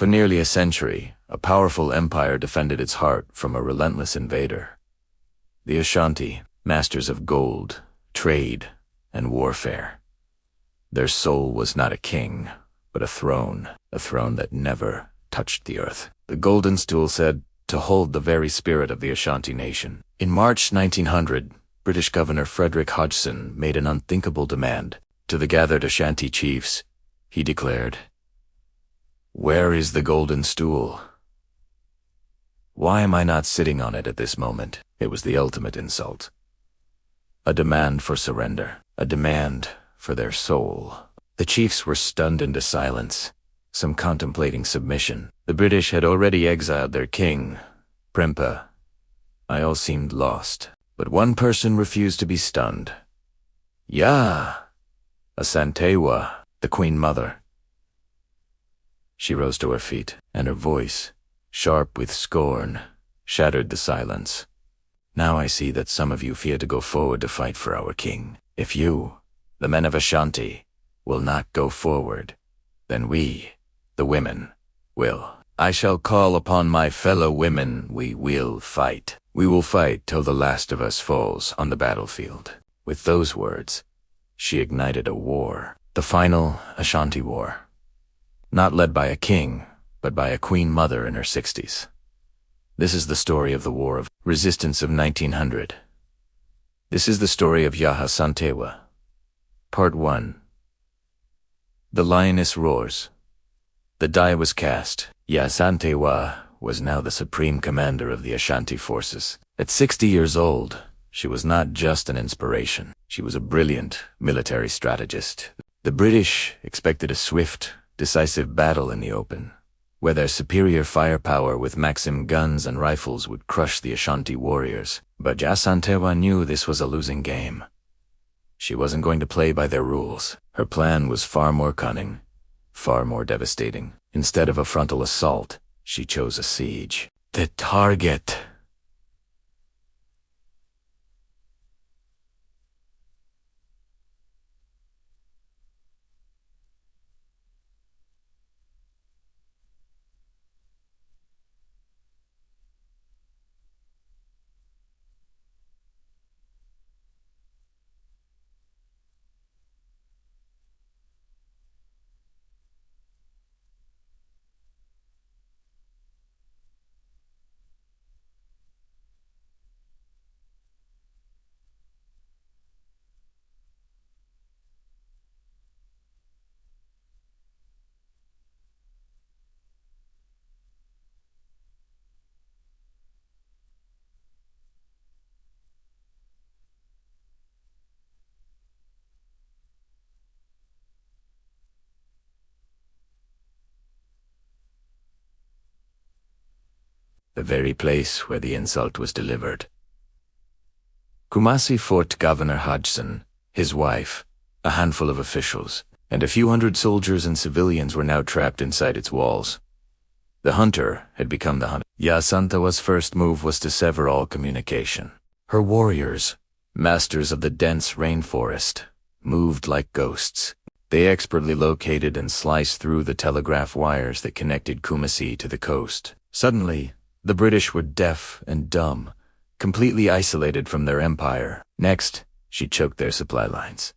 For nearly a century, a powerful empire defended its heart from a relentless invader. The Ashanti, masters of gold, trade, and warfare. Their soul was not a king, but a throne that never touched the earth. The Golden Stool said to hold the very spirit of the Ashanti nation. In March 1900, British Governor Frederick Hodgson made an unthinkable demand. To the gathered Ashanti chiefs, he declared, "Where is the Golden Stool? Why am I not sitting on it at this moment?" It was the ultimate insult. A demand for surrender, a demand for their soul. The chiefs were stunned into silence, some contemplating submission. The British had already exiled their king, Prempa. All seemed lost, but one person refused to be stunned. Yaa Asantewaa, the Queen Mother. She rose to her feet, and her voice, sharp with scorn, shattered the silence. "Now I see that some of you fear to go forward to fight for our king. If you, the men of Ashanti, will not go forward, then we, the women, will. I shall call upon my fellow women. We will fight. We will fight till the last of us falls on the battlefield." With those words, she ignited a war, the final Ashanti War. Not led by a king, but by a Queen Mother in her 60s. This is the story of the War of Resistance of 1900. This is the story of Yaa Asantewaa. Part 1. The lioness roars. The die was cast. Yaa Asantewaa was now the supreme commander of the Ashanti forces. At 60 years old, she was not just an inspiration. She was a brilliant military strategist. The British expected a swift, decisive battle in the open, where their superior firepower with Maxim guns and rifles would crush the Ashanti warriors. But Yaa Asantewaa knew this was a losing game. She wasn't going to play by their rules. Her plan was far more cunning, far more devastating. Instead of a frontal assault, she chose a siege. The target. The very place where the insult was delivered. Kumasi Fort Governor Hodgson, his wife, a handful of officials, and a few hundred soldiers and civilians were now trapped inside its walls. The hunter had become the hunter. Yaa Asantewaa's first move was to sever all communication. Her warriors, masters of the dense rainforest, moved like ghosts. They expertly located and sliced through the telegraph wires that connected Kumasi to the coast. Suddenly, the British were deaf and dumb, completely isolated from their empire. Next, she choked their supply lines.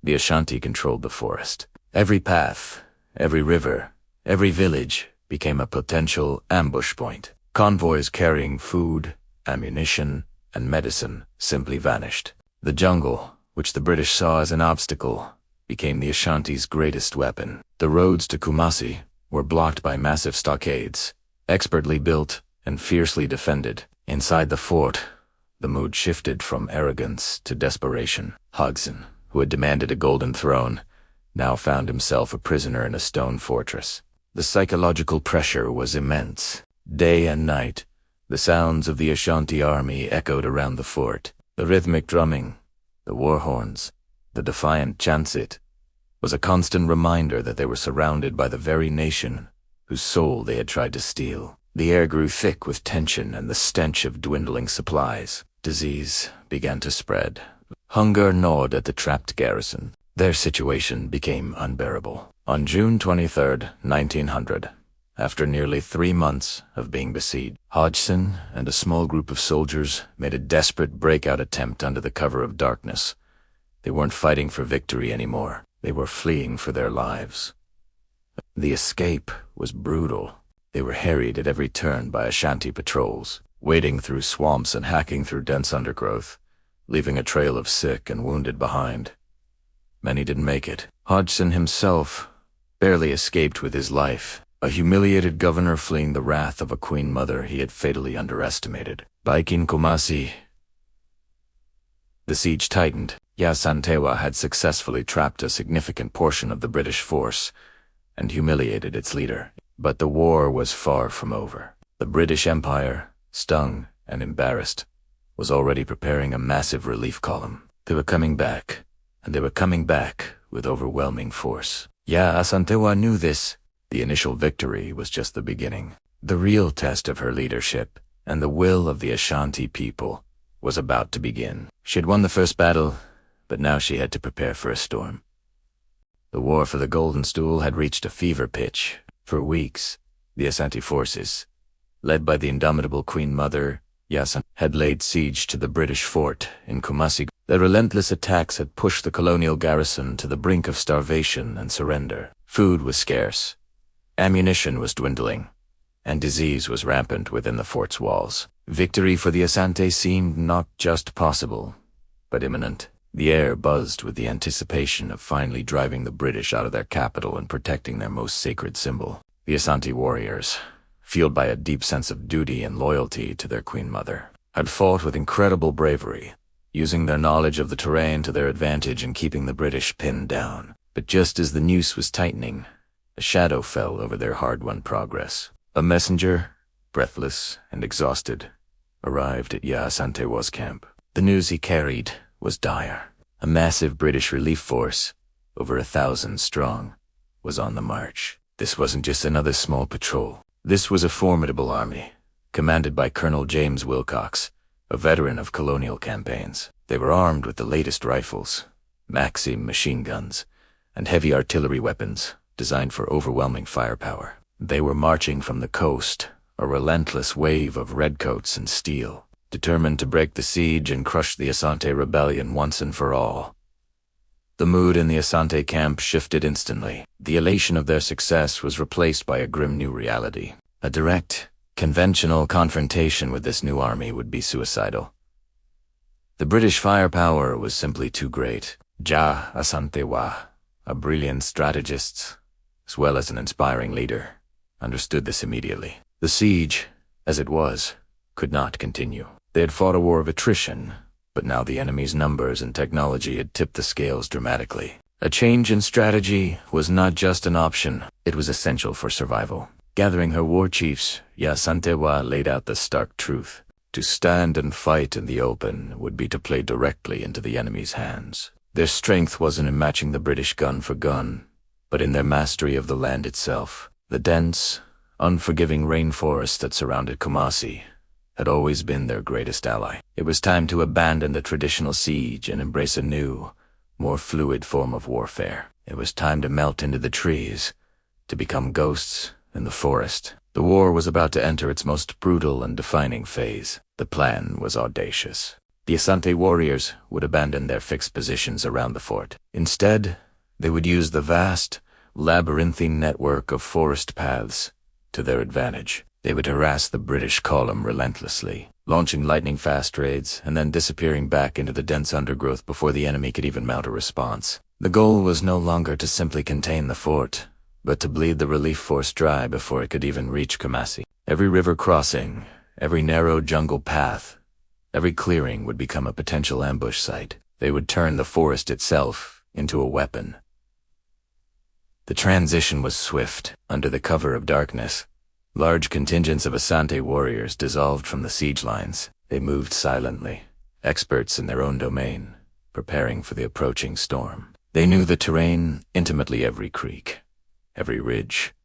The Ashanti controlled the forest. Every path, every river, every village became a potential ambush point. Convoys carrying food, ammunition, and medicine simply vanished. The jungle, which the British saw as an obstacle, became the Ashanti's greatest weapon. The roads to Kumasi were blocked by massive stockades, expertly built and fiercely defended. Inside the fort, the mood shifted from arrogance to desperation. Hodgson, who had demanded a golden throne, now found himself a prisoner in a stone fortress. The psychological pressure was immense. Day and night, the sounds of the Ashanti army echoed around the fort. The rhythmic drumming, the war horns, the defiant chansit, was a constant reminder that they were surrounded by the very nation whose soul they had tried to steal. The air grew thick with tension and the stench of dwindling supplies. Disease began to spread. Hunger gnawed at the trapped garrison. Their situation became unbearable. On June 23, 1900, After nearly 3 months of being besieged, Hodgson and a small group of soldiers made a desperate breakout attempt under the cover of darkness. They weren't fighting for victory anymore. They were fleeing for their lives. The escape was brutal. They were harried at every turn by Ashanti patrols, wading through swamps and hacking through dense undergrowth, leaving a trail of sick and wounded behind. Many didn't make it. Hodgson himself barely escaped with his life, a humiliated governor fleeing the wrath of a queen mother he had fatally underestimated. Back in Kumasi, the siege tightened. Yaa Asantewaa had successfully trapped a significant portion of the British force and humiliated its leader. But the war was far from over. The British Empire, stung and embarrassed, was already preparing a massive relief column. They were coming back, and they were coming back with overwhelming force. Yaa Asantewaa knew this. The initial victory was just the beginning. The real test of her leadership and the will of the Ashanti people was about to begin. She had won the first battle, but now she had to prepare for a storm. The war for the Golden Stool had reached a fever pitch. For weeks, the Ashanti forces, led by the indomitable Queen Mother, Yaa Asantewaa, had laid siege to the British fort in Kumasi. Their relentless attacks had pushed the colonial garrison to the brink of starvation and surrender. Food was scarce, ammunition was dwindling, and disease was rampant within the fort's walls. Victory for the Asante seemed not just possible, but imminent. The air buzzed with the anticipation of finally driving the British out of their capital and protecting their most sacred symbol. The Ashanti warriors, fueled by a deep sense of duty and loyalty to their Queen Mother, had fought with incredible bravery, using their knowledge of the terrain to their advantage and keeping the British pinned down. But just as the noose was tightening, a shadow fell over their hard-won progress. A messenger, breathless and exhausted, arrived at Yaa Asantewaa's camp. The news he carried was dire. A massive British relief force, over 1,000 strong, was on the march. This wasn't just another small patrol. This was a formidable army, commanded by Colonel James Wilcox, a veteran of colonial campaigns. They were armed with the latest rifles, Maxim machine guns, and heavy artillery weapons designed for overwhelming firepower. They were marching from the coast, a relentless wave of redcoats and steel, determined to break the siege and crush the Asante rebellion once and for all. The mood in the Asante camp shifted instantly. The elation of their success was replaced by a grim new reality. A direct, conventional confrontation with this new army would be suicidal. The British firepower was simply too great. Yaa Asantewaa, a brilliant strategist, as well as an inspiring leader, understood this immediately. The siege, as it was, could not continue. They had fought a war of attrition, but now the enemy's numbers and technology had tipped the scales dramatically. A change in strategy was not just an option, it was essential for survival. Gathering her war chiefs, Yaa Asantewaa laid out the stark truth. To stand and fight in the open would be to play directly into the enemy's hands. Their strength wasn't in matching the British gun for gun, but in their mastery of the land itself. The dense, unforgiving rainforest that surrounded Kumasi had always been their greatest ally. It was time to abandon the traditional siege and embrace a new, more fluid form of warfare. It was time to melt into the trees, to become ghosts in the forest. The war was about to enter its most brutal and defining phase. The plan was audacious. The Asante warriors would abandon their fixed positions around the fort. Instead, they would use the vast, labyrinthine network of forest paths to their advantage. They would harass the British column relentlessly, launching lightning-fast raids and then disappearing back into the dense undergrowth before the enemy could even mount a response. The goal was no longer to simply contain the fort, but to bleed the relief force dry before it could even reach Kumasi. Every river crossing, every narrow jungle path, every clearing would become a potential ambush site. They would turn the forest itself into a weapon. The transition was swift. Under the cover of darkness, large contingents of Asante warriors dissolved from the siege lines. They moved silently, experts in their own domain, preparing for the approaching storm. They knew the terrain intimately, every creek, every ridge,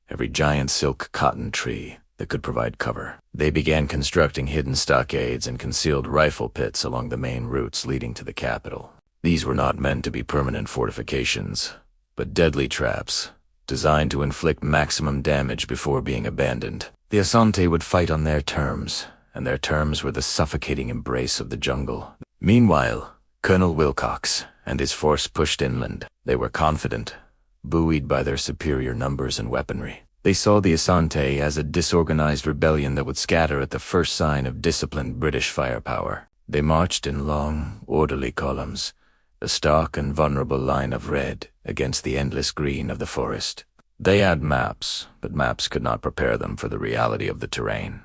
every giant silk cotton tree that could provide cover. They began constructing hidden stockades and concealed rifle pits along the main routes leading to the capital. These were not meant to be permanent fortifications, but deadly traps designed to inflict maximum damage before being abandoned. The Asante would fight on their terms, and their terms were the suffocating embrace of the jungle. Meanwhile, Colonel Wilcox and his force pushed inland. They were confident, buoyed by their superior numbers and weaponry. They saw the Asante as a disorganized rebellion that would scatter at the first sign of disciplined British firepower. They marched in long, orderly columns, a stark and vulnerable line of red against the endless green of the forest. They had maps, but maps could not prepare them for the reality of the terrain.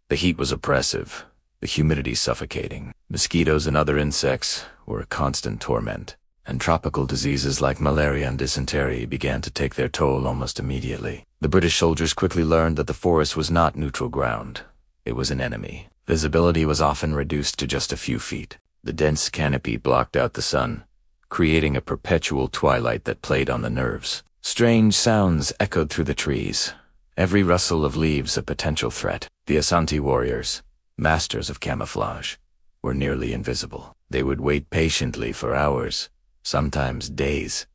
The heat was oppressive, the humidity suffocating. Mosquitoes and other insects were a constant torment, and tropical diseases like malaria and dysentery began to take their toll almost immediately. The British soldiers quickly learned that the forest was not neutral ground. It was an enemy. Visibility was often reduced to just a few feet. The dense canopy blocked out the sun, creating a perpetual twilight that played on the nerves. Strange sounds echoed through the trees, every rustle of leaves a potential threat. The Ashanti warriors, masters of camouflage, were nearly invisible. They would wait patiently for hours, sometimes days,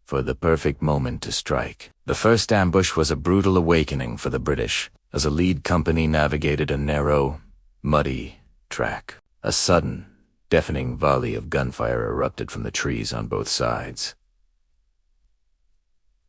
for the perfect moment to strike. The first ambush was a brutal awakening for the British, as a lead company navigated a narrow, muddy track. A sudden, deafening volley of gunfire erupted from the trees on both sides.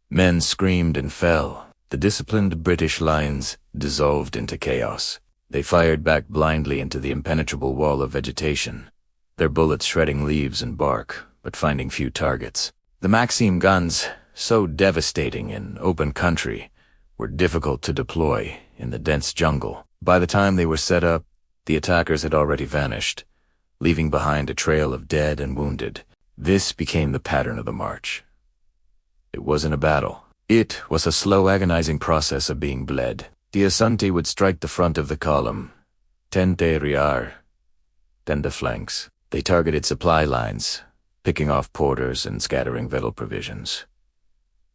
Men screamed and fell. The disciplined British lines dissolved into chaos. They fired back blindly into the impenetrable wall of vegetation, their bullets shredding leaves and bark, but finding few targets. The Maxim guns, so devastating in open country, were difficult to deploy in the dense jungle. By the time they were set up, the attackers had already vanished, leaving behind a trail of dead and wounded. This became the pattern of the march. It wasn't a battle. It was a slow, agonizing process of being bled. The Asante would strike the front of the column, tente rear, then the flanks. They targeted supply lines, picking off porters and scattering vital provisions.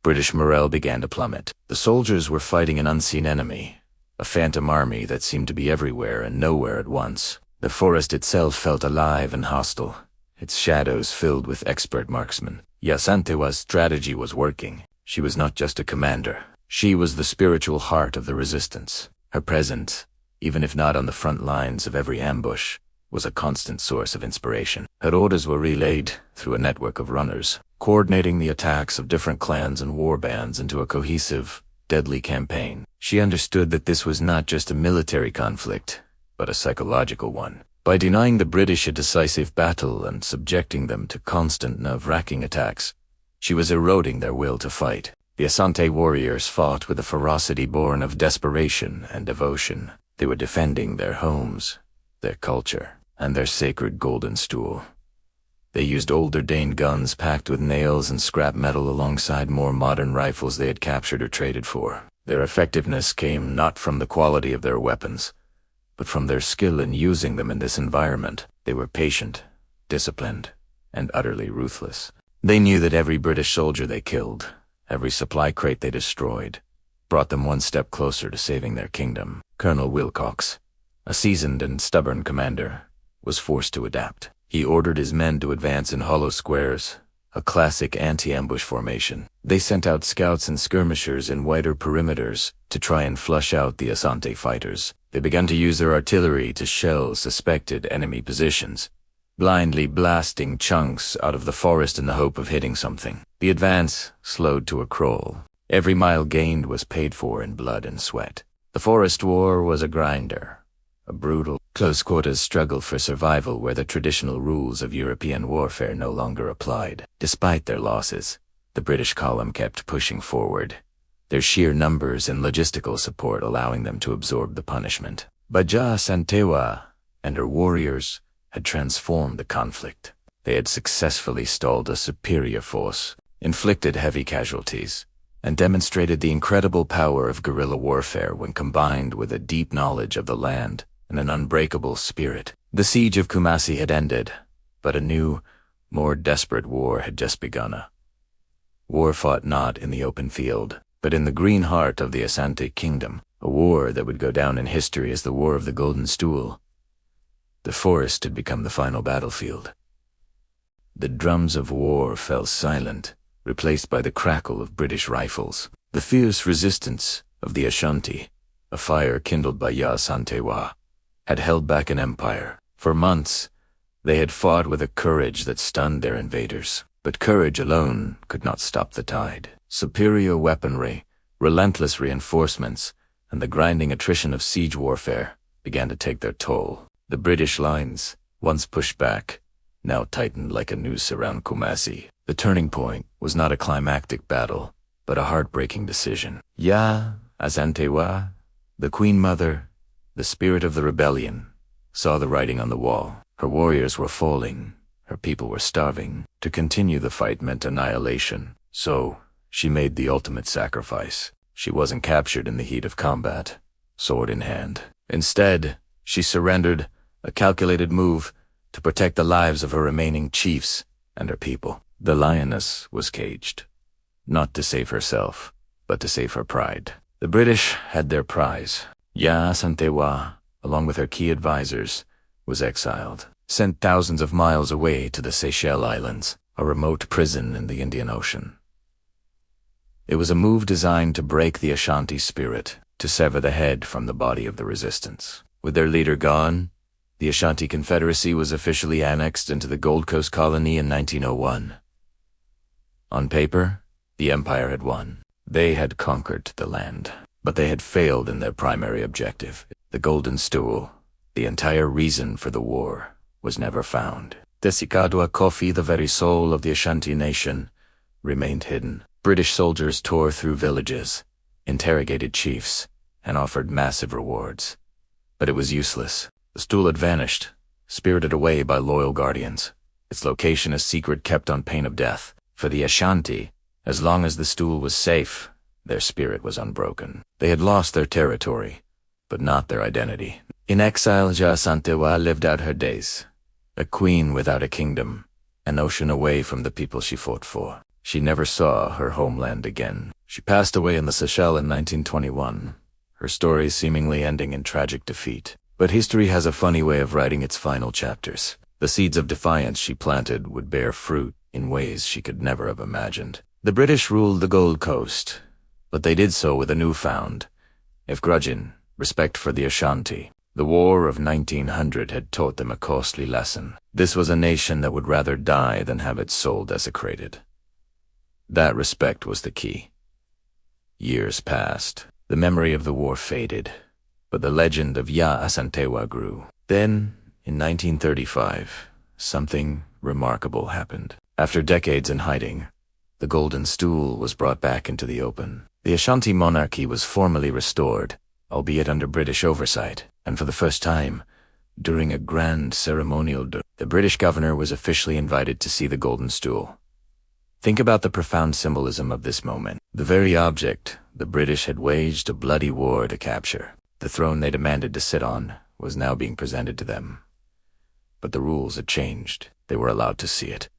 British morale began to plummet. The soldiers were fighting an unseen enemy, a phantom army that seemed to be everywhere and nowhere at once. The forest itself felt alive and hostile, its shadows filled with expert marksmen. Yaa Asantewa's strategy was working. She was not just a commander. She was the spiritual heart of the resistance. Her presence, even if not on the front lines of every ambush, was a constant source of inspiration. Her orders were relayed through a network of runners, coordinating the attacks of different clans and war bands into a cohesive, deadly campaign. She understood that this was not just a military conflict, but a psychological one. By denying the British a decisive battle and subjecting them to constant nerve-wracking attacks, she was eroding their will to fight. The Asante warriors fought with a ferocity born of desperation and devotion. They were defending their homes, their culture, and their sacred Golden Stool. They used old-ordained guns packed with nails and scrap metal alongside more modern rifles they had captured or traded for. Their effectiveness came not from the quality of their weapons, but from their skill in using them in this environment. They were patient, disciplined, and utterly ruthless. They knew that every British soldier they killed, every supply crate they destroyed, brought them one step closer to saving their kingdom. Colonel Wilcox, a seasoned and stubborn commander, was forced to adapt. He ordered his men to advance in hollow squares, a classic anti-ambush formation. They sent out scouts and skirmishers in wider perimeters to try and flush out the Asante fighters. They began to use their artillery to shell suspected enemy positions, blindly blasting chunks out of the forest in the hope of hitting something. The advance slowed to a crawl. Every mile gained was paid for in blood and sweat. The forest war was a grinder, a brutal, close-quarters struggle for survival where the traditional rules of European warfare no longer applied. Despite their losses, the British column kept pushing forward, their sheer numbers and logistical support allowing them to absorb the punishment. But Yaa Asantewaa and her warriors had transformed the conflict. They had successfully stalled a superior force, inflicted heavy casualties, and demonstrated the incredible power of guerrilla warfare when combined with a deep knowledge of the land and an unbreakable spirit. The siege of Kumasi had ended, but a new, more desperate war had just begun. A war fought not in the open field, but in the green heart of the Asante kingdom, a war that would go down in history as the War of the Golden Stool. The forest had become the final battlefield. The drums of war fell silent replaced by the crackle of British rifles. The fierce resistance of the Ashanti, a fire kindled by Yaa Asantewaa, had held back an empire. For months, they had fought with a courage that stunned their invaders. But courage alone could not stop the tide. Superior weaponry, relentless reinforcements, and the grinding attrition of siege warfare began to take their toll. The British lines, once pushed back, now tightened like a noose around Kumasi. The turning point was not a climactic battle, but a heartbreaking decision. Yaa Asantewaa, the Queen Mother, the spirit of the rebellion, saw the writing on the wall. Her warriors were falling, her people were starving. To continue the fight meant annihilation, so she made the ultimate sacrifice. She wasn't captured in the heat of combat, sword in hand. Instead, she surrendered, a calculated move to protect the lives of her remaining chiefs and her people. The lioness was caged, not to save herself, but to save her pride. The British had their prize. Yaa Asantewaa, along with her key advisors, was exiled, sent thousands of miles away to the Seychelles Islands, a remote prison in the Indian Ocean. It was a move designed to break the Ashanti spirit, to sever the head from the body of the resistance. With their leader gone, the Ashanti Confederacy was officially annexed into the Gold Coast colony in 1901. On paper, the empire had won. They had conquered the land, but they had failed in their primary objective. The Golden Stool, the entire reason for the war, was never found. Desikadwa Kofi, the very soul of the Ashanti nation, remained hidden. British soldiers tore through villages, interrogated chiefs, and offered massive rewards. But it was useless. The stool had vanished, spirited away by loyal guardians, its location a secret kept on pain of death. For the Ashanti, as long as the stool was safe, their spirit was unbroken. They had lost their territory, but not their identity. In exile, Yaa Asantewaa lived out her days, a queen without a kingdom, an ocean away from the people she fought for. She never saw her homeland again. She passed away in the Seychelles in 1921, her story seemingly ending in tragic defeat. But history has a funny way of writing its final chapters. The seeds of defiance she planted would bear fruit in ways she could never have imagined. The British ruled the Gold Coast, but they did so with a newfound, if grudging, respect for the Ashanti. The War of 1900 had taught them a costly lesson. This was a nation that would rather die than have its soul desecrated. That respect was the key. Years passed. The memory of the war faded, but the legend of Yaa Asantewaa grew. Then, in 1935, something remarkable happened. After decades in hiding, the Golden Stool was brought back into the open. The Ashanti monarchy was formally restored, albeit under British oversight, and for the first time, during a grand ceremonial, the British governor was officially invited to see the Golden Stool. Think about the profound symbolism of this moment. The very object the British had waged a bloody war to capture. The throne they demanded to sit on was now being presented to them. But the rules had changed. They were allowed to see it,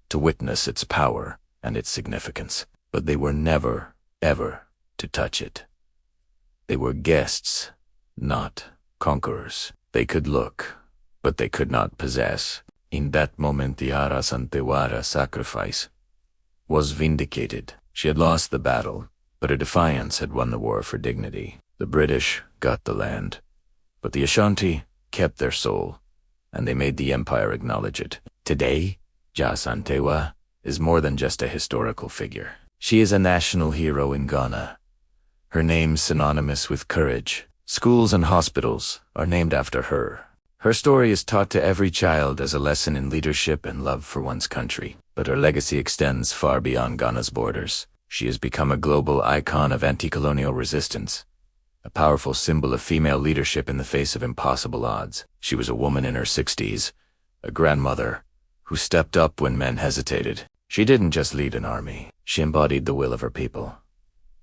to witness its power and its significance. But they were never, ever to touch it. They were guests, not conquerors. They could look, but they could not possess. In that moment, the Yaa Asantewaa sacrifice was vindicated. She had lost the battle, but her defiance had won the war for dignity. The British got the land, but the Ashanti kept their soul, and they made the empire acknowledge it. Today, Yaa Asantewaa is more than just a historical figure. She is a national hero in Ghana. Her name synonymous with courage. Schools and hospitals are named after her. Her story is taught to every child as a lesson in leadership and love for one's country. But her legacy extends far beyond Ghana's borders. She has become a global icon of anti-colonial resistance, a powerful symbol of female leadership in the face of impossible odds. She was a woman in her 60s, a grandmother, who stepped up when men hesitated. She didn't just lead an army. She embodied the will of her people.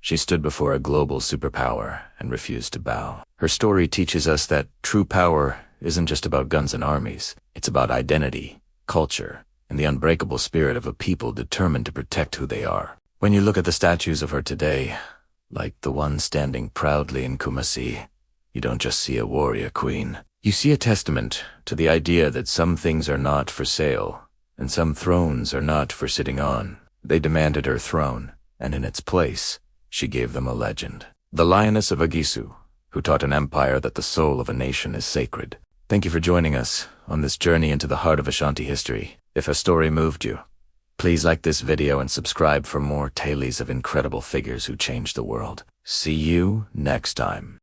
She stood before a global superpower and refused to bow. Her story teaches us that true power isn't just about guns and armies. It's about identity, culture, and the unbreakable spirit of a people determined to protect who they are. When you look at the statues of her today, like the one standing proudly in Kumasi, you don't just see a warrior queen. You see a testament to the idea that some things are not for sale, and some thrones are not for sitting on. They demanded her throne, and in its place, she gave them a legend. The Lioness of Ejisu, who taught an empire that the soul of a nation is sacred. Thank you for joining us on this journey into the heart of Ashanti history. If her story moved you, please like this video and subscribe for more tales of incredible figures who changed the world. See you next time.